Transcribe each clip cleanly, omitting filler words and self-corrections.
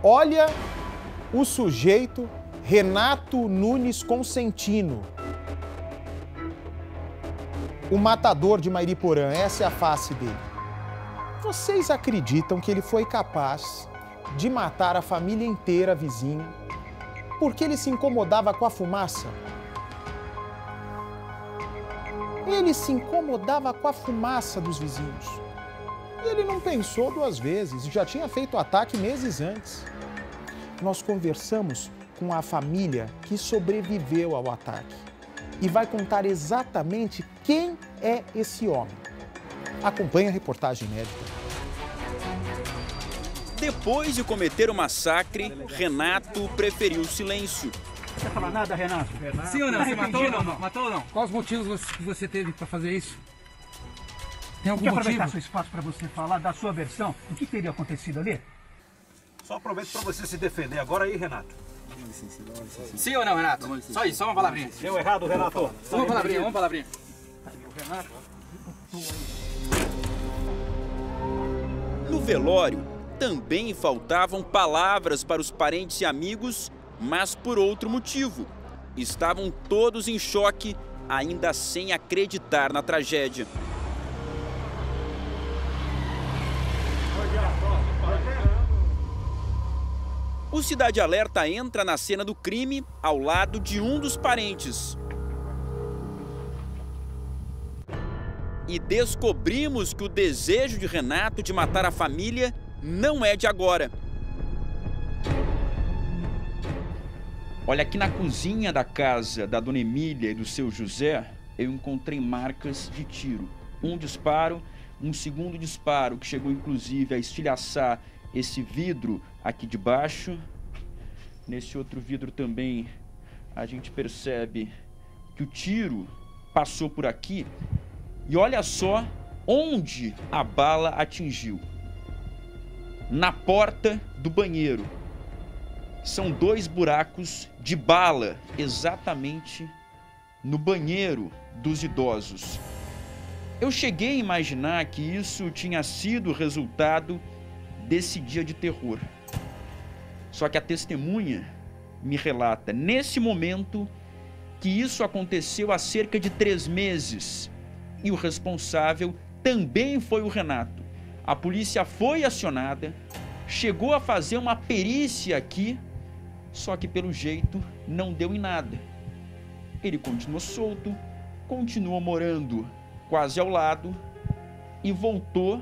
Olha o sujeito Renato Nunes Consentino, o matador de Mairiporã, essa é a face dele. Vocês acreditam que ele foi capaz de matar a família inteira vizinha porque ele se incomodava com a fumaça? Ele se incomodava com a fumaça dos vizinhos. E ele não pensou duas vezes, já tinha feito o ataque meses antes. Nós conversamos com a família que sobreviveu ao ataque e vai contar exatamente quem é esse homem. Acompanhe a reportagem inédita. Depois de cometer o massacre, Renato preferiu o silêncio. Você não fala nada, Renato? Sim ou não? Tá Você matou ou não? não? Matou ou não? Quais os motivos que você teve para fazer isso? Tem algum Quer aproveitar motivo? seu espaço para você falar da sua versão? O que teria acontecido ali? Só aproveito para você se defender agora aí, Renato. Sim ou não, Renato? Só isso, só uma palavrinha. Deu errado, Renato. Uma palavrinha. No velório, também faltavam palavras para os parentes e amigos, mas por outro motivo. Estavam todos em choque, ainda sem acreditar na tragédia. O Cidade Alerta entra na cena do crime ao lado de um dos parentes. E descobrimos que o desejo de Renato de matar a família não é de agora. Olha, aqui na cozinha da casa da dona Emília e do seu José, eu encontrei marcas de tiro. Um disparo, um segundo disparo, que chegou inclusive a estilhaçar esse vidro aqui de baixo. Nesse outro vidro também a gente percebe que o tiro passou por aqui. E olha só onde a bala atingiu. Na porta do banheiro. São 2 buracos de bala, exatamente no banheiro dos idosos. Eu cheguei a imaginar que isso tinha sido o resultado desse dia de terror. Só que a testemunha me relata, nesse momento, que isso aconteceu há cerca de 3 meses. E o responsável também foi o Renato. A polícia foi acionada, chegou a fazer uma perícia aqui, só que pelo jeito não deu em nada. Ele continuou solto, continuou morando quase ao lado e voltou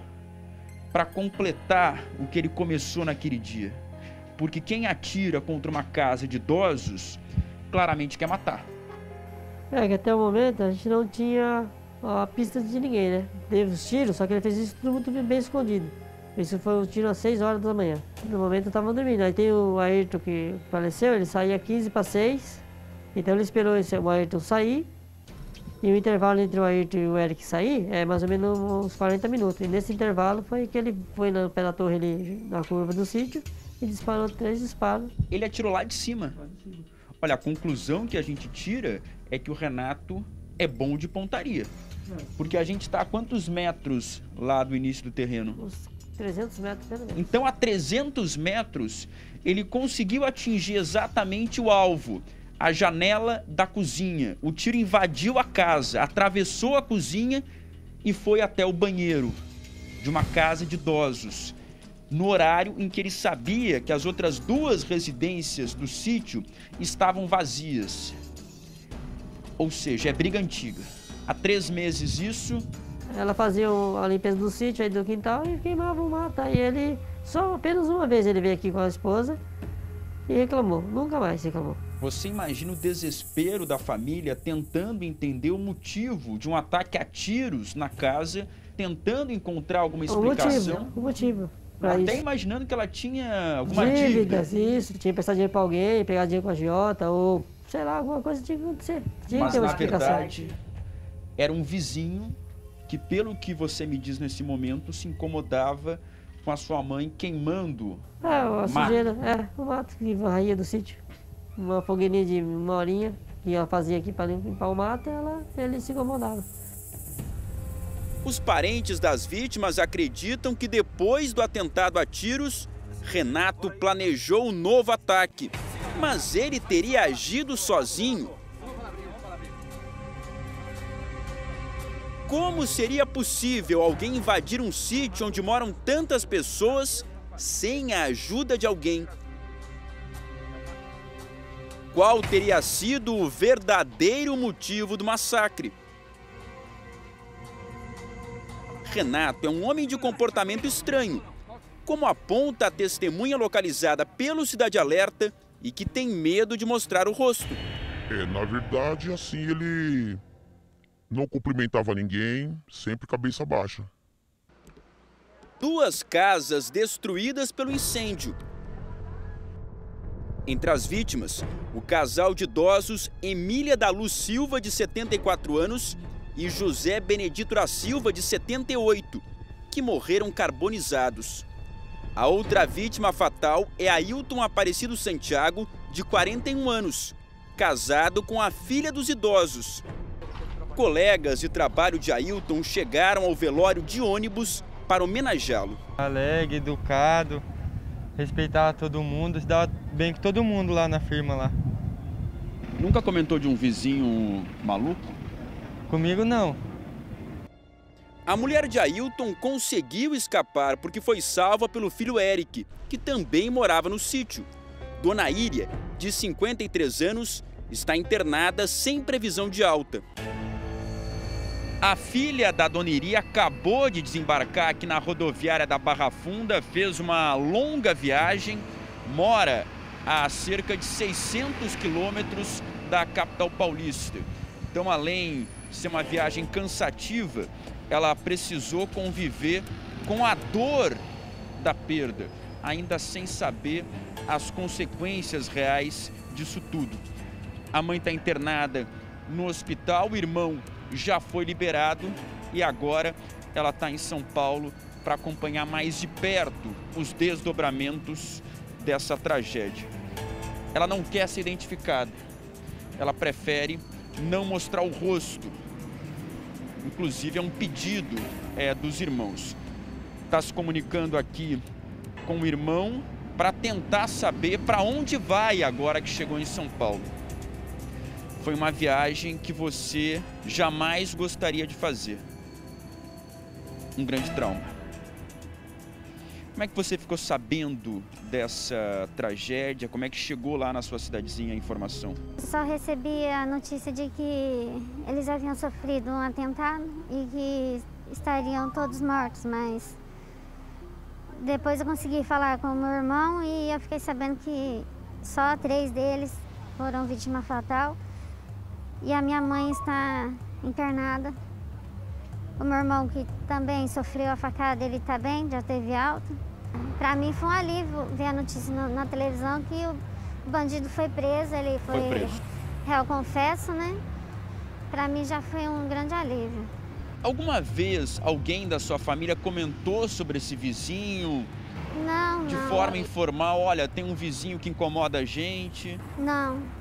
para completar o que ele começou naquele dia. Porque quem atira contra uma casa de idosos claramente quer matar. É que até o momento a gente não tinha a pista de ninguém, né? Teve os tiros, só que ele fez isso tudo muito bem escondido. Isso foi um tiro às 6 horas da manhã. No momento eu estava dormindo. Aí tem o Ayrton que faleceu, ele saía 15 para 6. Então ele esperou o Ayrton sair. E o intervalo entre o Ayrton e o Eric sair é mais ou menos uns 40 minutos. E nesse intervalo foi que ele foi no pé da torre ali, na curva do sítio, e disparou 3 disparos. Ele atirou lá de cima. Olha, a conclusão que a gente tira é que o Renato é bom de pontaria. Porque a gente está a quantos metros lá do início do terreno? Uns 300 metros pelo menos. Então, a 300 metros, ele conseguiu atingir exatamente o alvo. A janela da cozinha. O tiro invadiu a casa, atravessou a cozinha e foi até o banheiro de uma casa de idosos. No horário em que ele sabia que as outras 2 residências do sítio estavam vazias. Ou seja, é briga antiga. Há 3 meses isso. Ela fazia a limpeza do sítio aí do quintal e queimava o mato. Aí ele, só apenas uma vez ele veio aqui com a esposa e reclamou. Nunca mais reclamou. Você imagina o desespero da família tentando entender o motivo de um ataque a tiros na casa, tentando encontrar alguma explicação. O motivo. Até imaginando que ela tinha alguma dívida. Isso, tinha que prestar dinheiro para alguém, pegar dinheiro com a agiota, ou sei lá, alguma coisa tinha que acontecer. Tinha que ter uma explicação. Verdade, era um vizinho que, pelo que você me diz nesse momento, se incomodava com a sua mãe queimando a sujeira, o mato que varria do sítio. Uma fogueirinha de 1 horinha que ela fazia aqui para limpar o mato, ele se incomodava. Os parentes das vítimas acreditam que depois do atentado a tiros, Renato planejou um novo ataque, mas ele teria agido sozinho? Como seria possível alguém invadir um sítio onde moram tantas pessoas sem a ajuda de alguém? Qual teria sido o verdadeiro motivo do massacre? Renato é um homem de comportamento estranho, como aponta a testemunha localizada pelo Cidade Alerta e que tem medo de mostrar o rosto. Na verdade, assim, ele não cumprimentava ninguém, sempre cabeça baixa. 2 casas destruídas pelo incêndio. Entre as vítimas, o casal de idosos Emília da Luz Silva, de 74 anos, e José Benedito da Silva, de 78, que morreram carbonizados. A outra vítima fatal é Ailton Aparecido Santiago, de 41 anos, casado com a filha dos idosos. Colegas de trabalho de Ailton chegaram ao velório de ônibus para homenageá-lo. Alegre, educado, respeitava todo mundo, se dava bem com todo mundo lá na firma lá. Nunca comentou de um vizinho maluco? Comigo não. A mulher de Ailton conseguiu escapar porque foi salva pelo filho Eric, que também morava no sítio. Dona Íria, de 53 anos, está internada sem previsão de alta. A filha da Dona Iria acabou de desembarcar aqui na rodoviária da Barra Funda, fez uma longa viagem, mora a cerca de 600 quilômetros da capital paulista. Então, além de ser uma viagem cansativa, ela precisou conviver com a dor da perda, ainda sem saber as consequências reais disso tudo. A mãe está internada no hospital, o irmão já foi liberado e agora ela está em São Paulo para acompanhar mais de perto os desdobramentos dessa tragédia. Ela não quer ser identificada, ela prefere não mostrar o rosto. Inclusive é um pedido dos irmãos. Está se comunicando aqui com o irmão para tentar saber para onde vai agora que chegou em São Paulo. Foi uma viagem que você jamais gostaria de fazer. Um grande trauma. Como é que você ficou sabendo dessa tragédia? Como é que chegou lá na sua cidadezinha a informação? Só recebi a notícia de que eles haviam sofrido um atentado e que estariam todos mortos, mas depois eu consegui falar com o meu irmão e eu fiquei sabendo que só 3 deles foram vítima fatal. E a minha mãe está internada. O meu irmão, que também sofreu a facada, ele está bem, já teve alta. Para mim foi um alívio ver a notícia na televisão que o bandido foi preso, ele foi réu confesso, né? Para mim já foi um grande alívio. Alguma vez alguém da sua família comentou sobre esse vizinho? Não, de forma informal, olha, tem um vizinho que incomoda a gente? Não.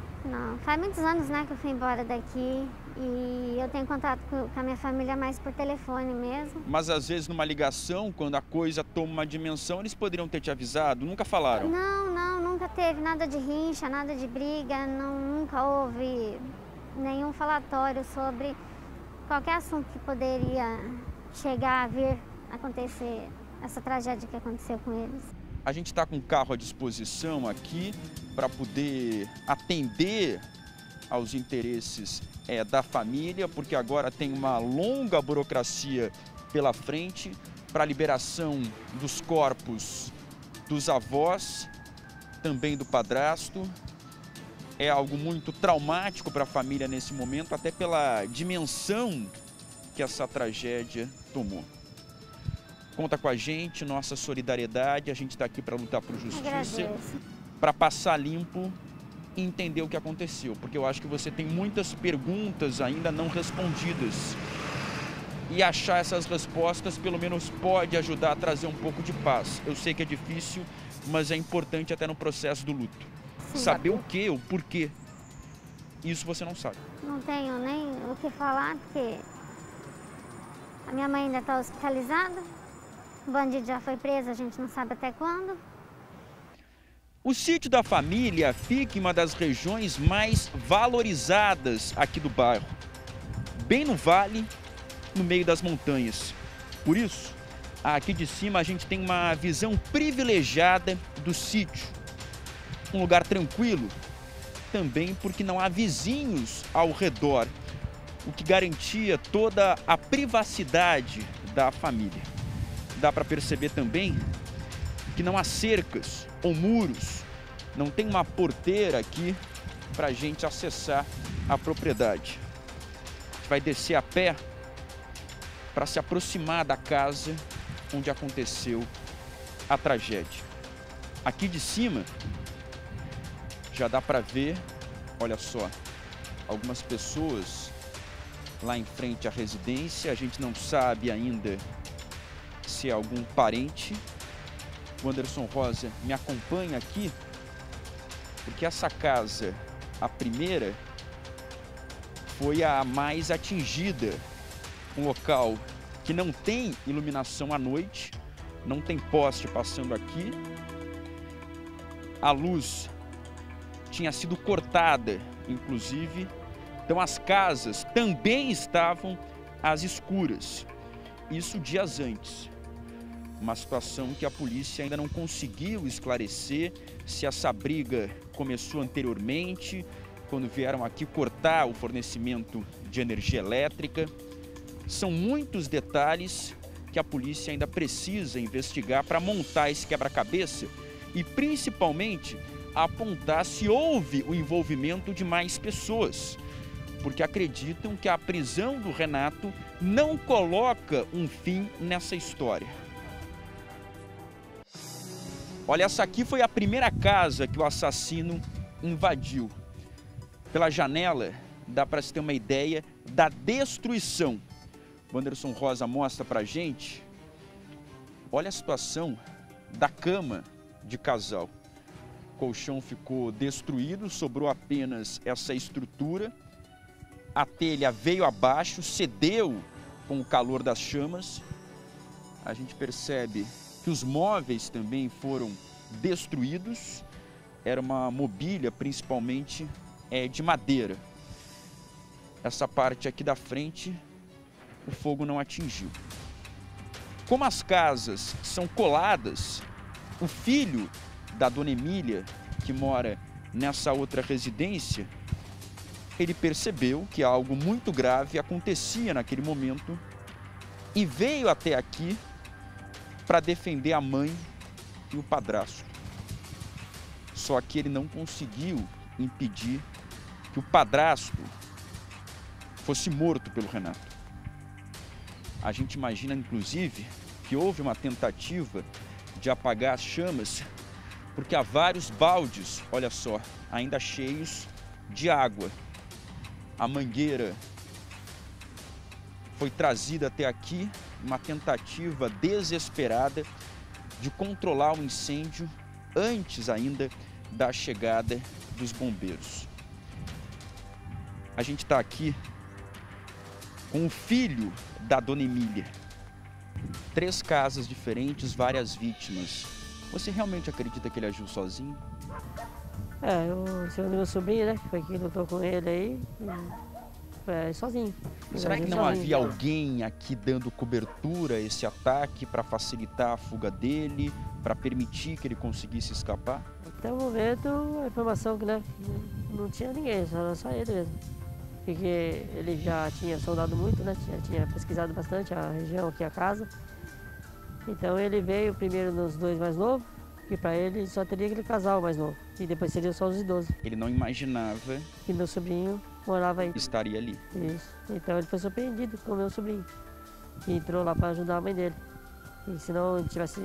Faz muitos anos, né, que eu fui embora daqui e eu tenho contato com a minha família mais por telefone mesmo. Mas às vezes numa ligação, quando a coisa toma uma dimensão, eles poderiam ter te avisado? Nunca falaram? Não, nunca teve nada de rincha, nada de briga, nunca houve nenhum falatório sobre qualquer assunto que poderia chegar a vir acontecer, essa tragédia que aconteceu com eles. A gente está com um carro à disposição aqui para poder atender aos interesses da família, porque agora tem uma longa burocracia pela frente para a liberação dos corpos dos avós, também do padrasto. É algo muito traumático para a família nesse momento, até pela dimensão que essa tragédia tomou. Conta com a gente, nossa solidariedade, a gente está aqui para lutar por justiça, para passar limpo e entender o que aconteceu, porque eu acho que você tem muitas perguntas ainda não respondidas. E achar essas respostas pelo menos pode ajudar a trazer um pouco de paz. Eu sei que é difícil, mas é importante até no processo do luto. Sim, saber o que, o porquê, isso você não sabe. Não tenho nem o que falar, porque a minha mãe ainda está hospitalizada. O bandido já foi preso, a gente não sabe até quando. O sítio da família fica em uma das regiões mais valorizadas aqui do bairro, bem no vale, no meio das montanhas. Por isso, aqui de cima a gente tem uma visão privilegiada do sítio. Um lugar tranquilo, também porque não há vizinhos ao redor, o que garantia toda a privacidade da família. Dá para perceber também que não há cercas ou muros, não tem uma porteira aqui para a gente acessar a propriedade. A gente vai descer a pé para se aproximar da casa onde aconteceu a tragédia. Aqui de cima já dá para ver, olha só, algumas pessoas lá em frente à residência. A gente não sabe ainda se é algum parente. O Anderson Rosa me acompanha aqui, porque essa casa, a primeira, foi a mais atingida. Um local que não tem iluminação à noite, não tem poste passando aqui. A luz tinha sido cortada, inclusive. Então as casas também estavam às escuras. Isso dias antes. Uma situação que a polícia ainda não conseguiu esclarecer se essa briga começou anteriormente, quando vieram aqui cortar o fornecimento de energia elétrica. São muitos detalhes que a polícia ainda precisa investigar para montar esse quebra-cabeça e, principalmente, apontar se houve o envolvimento de mais pessoas, porque acreditam que a prisão do Renato não coloca um fim nessa história. Olha, essa aqui foi a primeira casa que o assassino invadiu. Pela janela, dá para se ter uma ideia da destruição. O Anderson Rosa mostra pra gente. Olha a situação da cama de casal. O colchão ficou destruído, sobrou apenas essa estrutura. A telha veio abaixo, cedeu com o calor das chamas. A gente percebe que os móveis também foram destruídos. Era uma mobília, principalmente de madeira. Essa parte aqui da frente, o fogo não atingiu. Como as casas são coladas, o filho da dona Emília, que mora nessa outra residência, ele percebeu que algo muito grave acontecia naquele momento e veio até aqui para defender a mãe e o padrasto. Só que ele não conseguiu impedir que o padrasto fosse morto pelo Renato. A gente imagina, inclusive, que houve uma tentativa de apagar as chamas, porque há vários baldes, olha só, ainda cheios de água. A mangueira foi trazida até aqui, uma tentativa desesperada de controlar o incêndio antes ainda da chegada dos bombeiros. A gente está aqui com o filho da dona Emília. 3 casas diferentes, várias vítimas. Você realmente acredita que ele agiu sozinho? Segundo meu sobrinho, né, que foi quem lutou com ele aí, foi sozinho. Será que não havia alguém aqui dando cobertura a esse ataque para facilitar a fuga dele, para permitir que ele conseguisse escapar? Até o momento, a informação que, né, não tinha ninguém, só ele mesmo. Porque ele já tinha soldado muito, né, tinha pesquisado bastante a região aqui, a casa. Então ele veio primeiro nos 2 mais novos, que para ele só teria aquele casal mais novo, e depois seria só os idosos. Ele não imaginava que meu sobrinho morava aí. Estaria ali. Isso. Então ele foi surpreendido com o meu sobrinho, que entrou lá para ajudar a mãe dele. E se não tivesse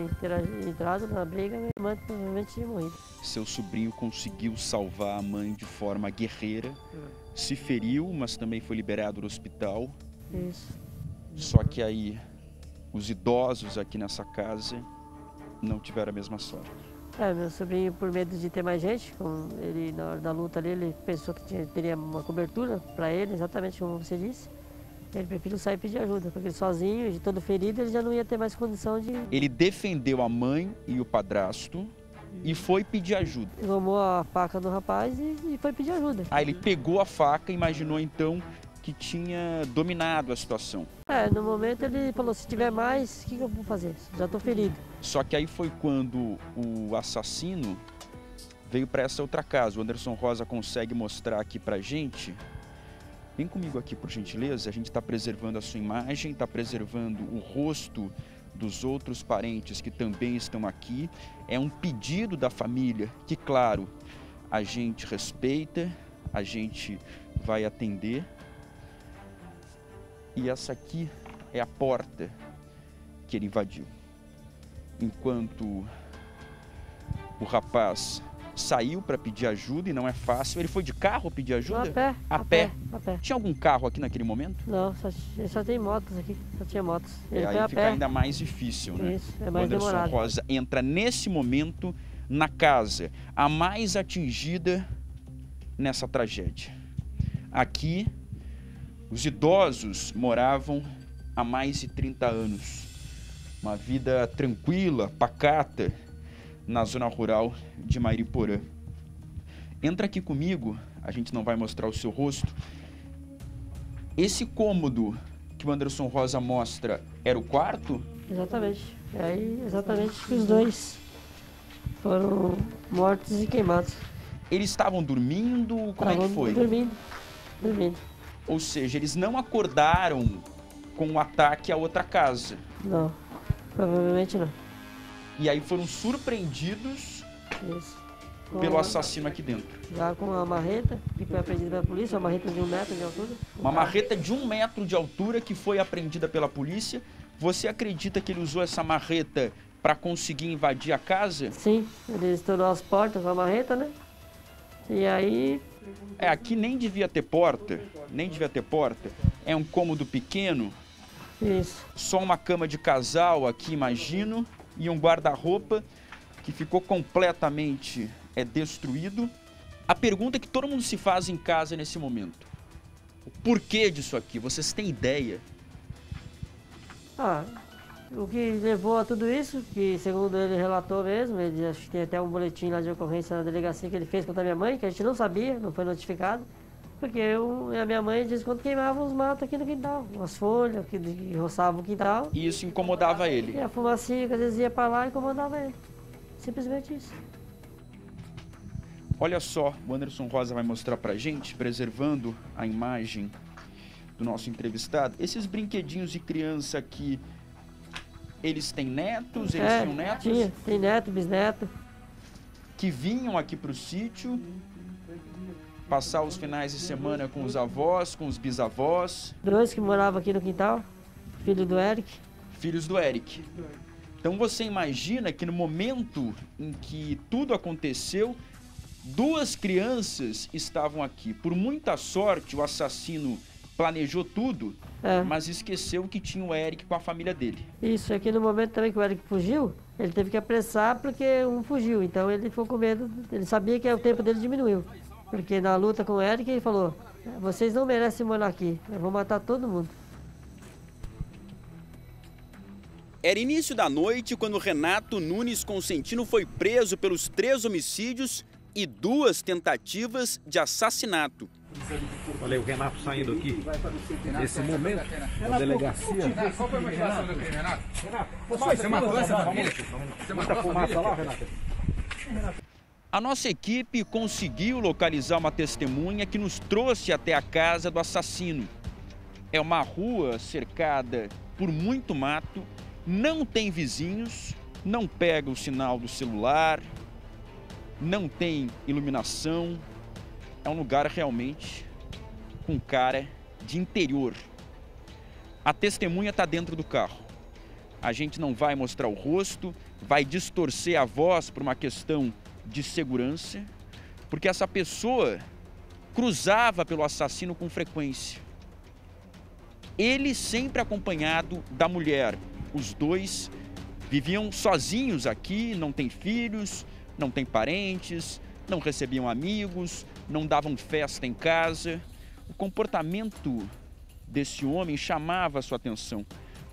entrado na briga, minha irmã provavelmente tinha morrido. Seu sobrinho conseguiu salvar a mãe de forma guerreira, se feriu, mas também foi liberado do hospital. Isso. Só que aí os idosos aqui nessa casa não tiveram a mesma sorte. Meu sobrinho, por medo de ter mais gente, ele na hora da luta ali, ele pensou que teria uma cobertura para ele, exatamente como você disse. Ele preferiu sair e pedir ajuda, porque ele sozinho, de todo ferido, ele já não ia ter mais condição de... Ele defendeu a mãe e o padrasto e foi pedir ajuda. Tomou a faca do rapaz e foi pedir ajuda. Aí ele pegou a faca e imaginou então que tinha dominado a situação. No momento ele falou, se tiver mais, o que eu vou fazer? Já tô ferido. Só que aí foi quando o assassino veio para essa outra casa. O Anderson Rosa consegue mostrar aqui pra gente. Vem comigo aqui, por gentileza. A gente está preservando a sua imagem, está preservando o rosto dos outros parentes que também estão aqui. É um pedido da família que, claro, a gente respeita, a gente vai atender. E essa aqui é a porta que ele invadiu. Enquanto o rapaz saiu para pedir ajuda, e não é fácil. Ele foi de carro pedir ajuda? A pé. A pé. Tinha algum carro aqui naquele momento? Não, só tem motos aqui, só tinha motos. Ele aí fica ainda mais difícil, né? Isso, é mais Anderson demorado. Rosa entra nesse momento na casa, a mais atingida nessa tragédia. Aqui, os idosos moravam há mais de 30 anos. Uma vida tranquila, pacata, na zona rural de Mairiporã. Entra aqui comigo, a gente não vai mostrar o seu rosto. Esse cômodo que o Anderson Rosa mostra era o quarto? Exatamente. Aí, exatamente que os dois foram mortos e queimados. Eles estavam dormindo? Como é que foi? Dormindo. Ou seja, eles não acordaram com o ataque à outra casa? Não, provavelmente não. E aí foram surpreendidos pelo assassino aqui dentro. Já com uma marreta, que foi apreendida pela polícia, uma marreta de 1 metro de altura. Uma marreta de 1 metro de altura que foi apreendida pela polícia. Você acredita que ele usou essa marreta para conseguir invadir a casa? Sim, ele estourou as portas com a marreta, né? E aí... aqui nem devia ter porta, É um cômodo pequeno. Isso. Só uma cama de casal aqui, imagino, e um guarda-roupa que ficou completamente destruído. A pergunta que todo mundo se faz em casa nesse momento: o porquê disso aqui? Vocês têm ideia? O que levou a tudo isso, que segundo ele relatou mesmo, ele acho que tem até um boletim lá de ocorrência na delegacia que ele fez contra a minha mãe, que a gente não sabia, não foi notificado, porque eu e a minha mãe disse quando queimavam os matos aqui no quintal, as folhas que roçavam o quintal. E isso incomodava ele? E a fumacinha que às vezes ia para lá incomodava ele. Simplesmente isso. Olha só, o Anderson Rosa vai mostrar pra gente, preservando a imagem do nosso entrevistado, esses brinquedinhos de criança aqui. Eles têm netos? Eles tinham netos? Tem neto, bisneto. Que vinham aqui para o sítio, passar os finais de semana com os avós, com os bisavós. 2 que moravam aqui no quintal, filho do Eric. Filhos do Eric. Então você imagina que no momento em que tudo aconteceu, 2 crianças estavam aqui. Por muita sorte, o assassino planejou tudo, mas esqueceu que tinha o Eric com a família dele. Isso, aqui no momento também que o Eric fugiu, ele teve que apressar porque um fugiu, então ele ficou com medo, ele sabia que o tempo dele diminuiu. Porque na luta com o Eric ele falou, vocês não merecem morar aqui, eu vou matar todo mundo. Era início da noite quando Renato Nunes Consentino foi preso pelos 3 homicídios e 2 tentativas de assassinato. Olha aí, o Renato saindo aqui nesse momento da delegacia. Qual foi a motivação do crime, Renato? Você matou essa família? Você matou a família lá, Renato? A nossa equipe conseguiu localizar uma testemunha que nos trouxe até a casa do assassino. É uma rua cercada por muito mato, não tem vizinhos, não pega o sinal do celular, não tem iluminação. É um lugar realmente com cara de interior. A testemunha está dentro do carro. A gente não vai mostrar o rosto, vai distorcer a voz por uma questão de segurança, porque essa pessoa cruzava pelo assassino com frequência. Ele sempre acompanhado da mulher. Os 2 viviam sozinhos aqui, não têm filhos, não têm parentes, não recebiam amigos, não davam festa em casa. O comportamento desse homem chamava a sua atenção.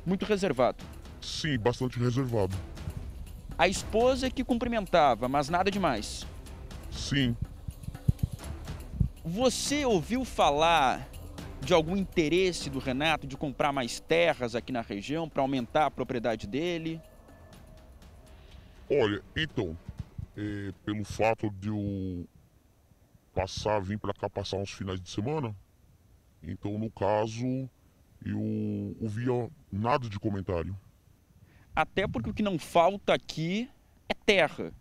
Muito reservado. Sim, bastante reservado. A esposa que cumprimentava, mas nada demais. Sim. Você ouviu falar de algum interesse do Renato de comprar mais terras aqui na região para aumentar a propriedade dele? Olha, então, pelo fato de eu vir para cá passar uns finais de semana, então no caso eu ouvia nada de comentário. Até porque o que não falta aqui é terra.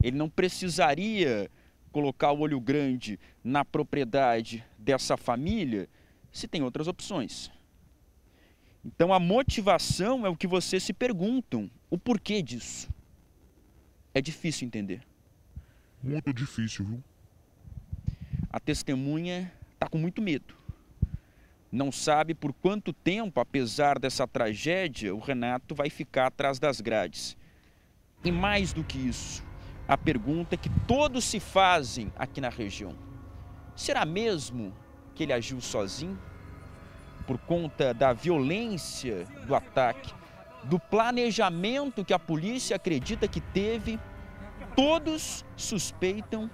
Ele não precisaria colocar o olho grande na propriedade dessa família se tem outras opções. Então a motivação é o que vocês se perguntam, o porquê disso. É difícil entender. Muito difícil, viu? A testemunha está com muito medo. Não sabe por quanto tempo, apesar dessa tragédia, o Renato vai ficar atrás das grades. E mais do que isso, a pergunta que todos se fazem aqui na região. Será mesmo que ele agiu sozinho? Por conta da violência do ataque, do planejamento que a polícia acredita que teve, todos suspeitam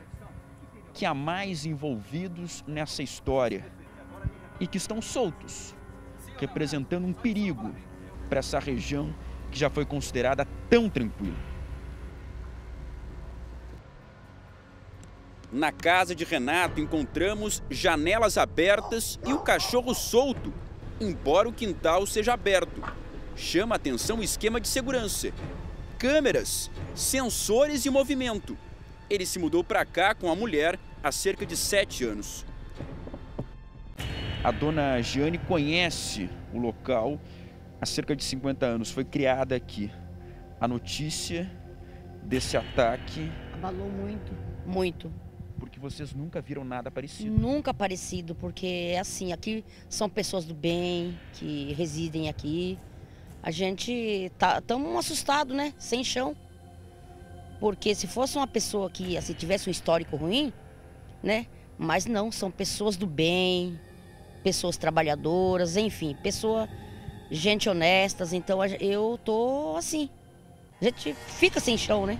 que há mais envolvidos nessa história e que estão soltos, representando um perigo para essa região que já foi considerada tão tranquila. Na casa de Renato encontramos janelas abertas e o cachorro solto, embora o quintal seja aberto. Chama a atenção o esquema de segurança. Câmeras, sensores e movimento. Ele se mudou para cá com a mulher há cerca de 7 anos. A dona Giane conhece o local há cerca de 50 anos. Foi criada aqui. A notícia desse ataque abalou muito, muito. Porque vocês nunca viram nada parecido. Nunca parecido, porque assim, aqui são pessoas do bem que residem aqui. A gente estamos assustados, né? Sem chão. Porque se fosse uma pessoa que assim, tivesse um histórico ruim, né? Mas não, são pessoas do bem, pessoas trabalhadoras, enfim, gente honestas. Então eu tô assim, a gente fica sem chão, né?